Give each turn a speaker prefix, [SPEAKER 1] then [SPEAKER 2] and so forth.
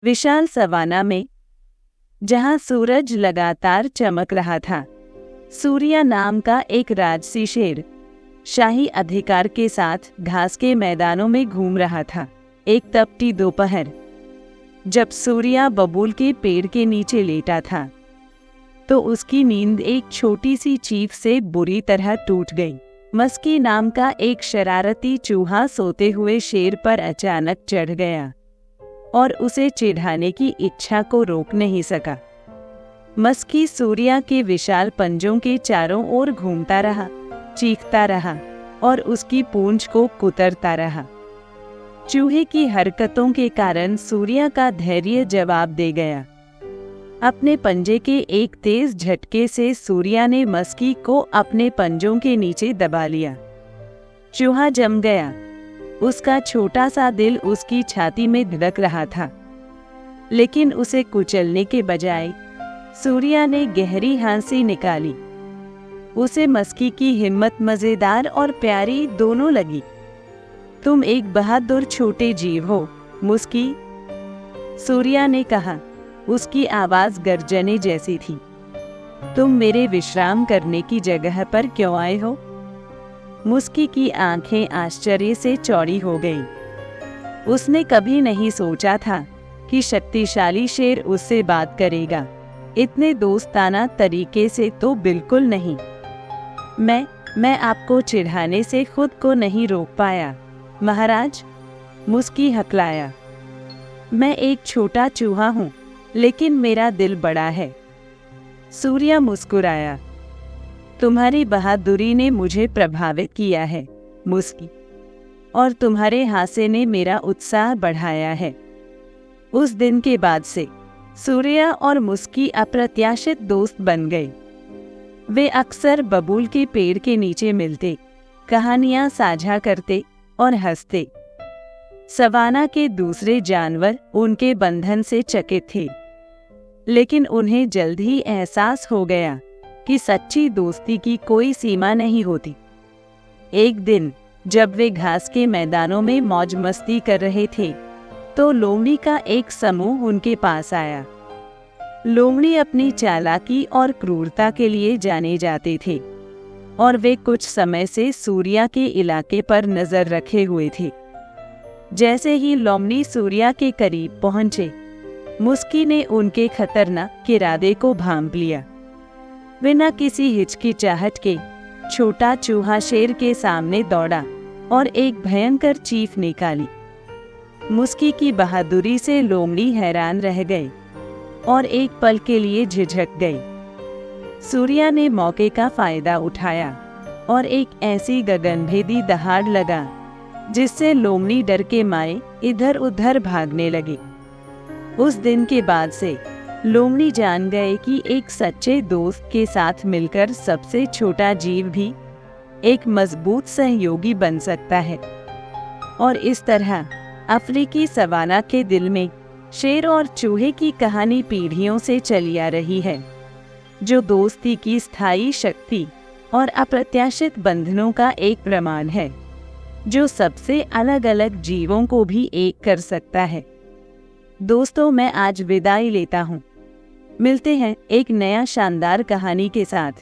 [SPEAKER 1] विशाल savanna में, जहां सूरज लगातार चमक रहा था, सूर्या नाम का एक राजसी शेर शाही अधिकार के साथ घास के मैदानों में घूम रहा था। एक तपती दोपहर, जब सूर्या बबूल के पेड़ के नीचे लेटा था, तो उसकी नींद एक छोटी सी चीख से बुरी तरह टूट गई। मस्की नाम का एक शरारती चूहा सोते हुए शेर पर अचानक चढ़ गया और उसे चिढ़ाने की इच्छा को रोक नहीं सका। मस्की सूर्या के विशाल पंजों के चारों ओर घूमता रहा, चीखता रहा और उसकी पूंछ को कुतरता रहा। चूहे की हरकतों के कारण सूर्या का धैर्य जवाब दे गया। अपने पंजे के एक तेज झटके से सूर्या ने मस्की को अपने पंजों के नीचे दबा लिया। चूहा जम गया। उसका छोटा सा दिल उसकी छाती में धड़क रहा था, लेकिन उसे कुचलने के बजाय सूर्या ने गहरी हंसी निकाली। उसे मस्की की हिम्मत मजेदार और प्यारी दोनों लगी। तुम एक बहादुर छोटे जीव हो, मुस्की, सूर्या ने कहा। उसकी आवाज गर्जने जैसी थी। तुम मेरे विश्राम करने की जगह पर क्यों आए हो? मुस्की की आंखें आश्चर्य से चौड़ी हो गईं। उसने कभी नहीं सोचा था कि शक्तिशाली शेर उससे बात करेगा, इतने दोस्ताना तरीके से तो बिल्कुल नहीं। मैं आपको चिढ़ाने से खुद को नहीं रोक पाया, महाराज, मुस्की हकलाया। मैं एक छोटा चूहा हूँ, लेकिन मेरा दिल बड़ा है। सूर्या मुस्कुराया। तुम्हारी बहादुरी ने मुझे प्रभावित किया है, मुस्की, और तुम्हारे हासे ने मेरा उत्साह बढ़ाया है। उस दिन के बाद से सूर्या और मुस्की अप्रत्याशित दोस्त बन गए। वे अक्सर बबूल के पेड़ के नीचे मिलते, कहानियां साझा करते और हंसते। सवाना के दूसरे जानवर उनके बंधन से चकित थे, लेकिन उन्हें जल्द ही एहसास हो गया कि सच्ची दोस्ती की कोई सीमा नहीं होती। एक दिन जब वे घास के मैदानों में मौज मस्ती कर रहे थे, तो लोमड़ी का एक समूह उनके पास आया। लोमड़ी अपनी चालाकी और क्रूरता के लिए जाने जाते थे, और वे कुछ समय से सूर्या के इलाके पर नजर रखे हुए थे। जैसे ही लोमड़ी सूर्या के करीब पहुंचे, मुस्की ने उनके खतरनाक इरादे को भांप लिया। बिना किसी हिचकिचाहट के छोटा चूहा शेर के सामने दौड़ा और एक भयंकर चीख निकाली। मुस्की की बहादुरी से लोमड़ी हैरान रह गए और एक पल के लिए झिझक गई। सूर्या ने मौके का फायदा उठाया और एक ऐसी गगनभेदी दहाड़ लगा जिससे लोमड़ी डर के मारे इधर उधर भागने लगी। उस दिन के बाद से लोमड़ी जान गए कि एक सच्चे दोस्त के साथ मिलकर सबसे छोटा जीव भी एक मजबूत सहयोगी बन सकता है। और इस तरह अफ्रीकी सवाना के दिल में शेर और चूहे की कहानी पीढ़ियों से चली आ रही है, जो दोस्ती की स्थायी शक्ति और अप्रत्याशित बंधनों का एक प्रमाण है, जो सबसे अलग अलग जीवों को भी एक कर सकता है। दोस्तों, मैं आज विदाई लेता हूँ। मिलते हैं एक नया शानदार कहानी के साथ।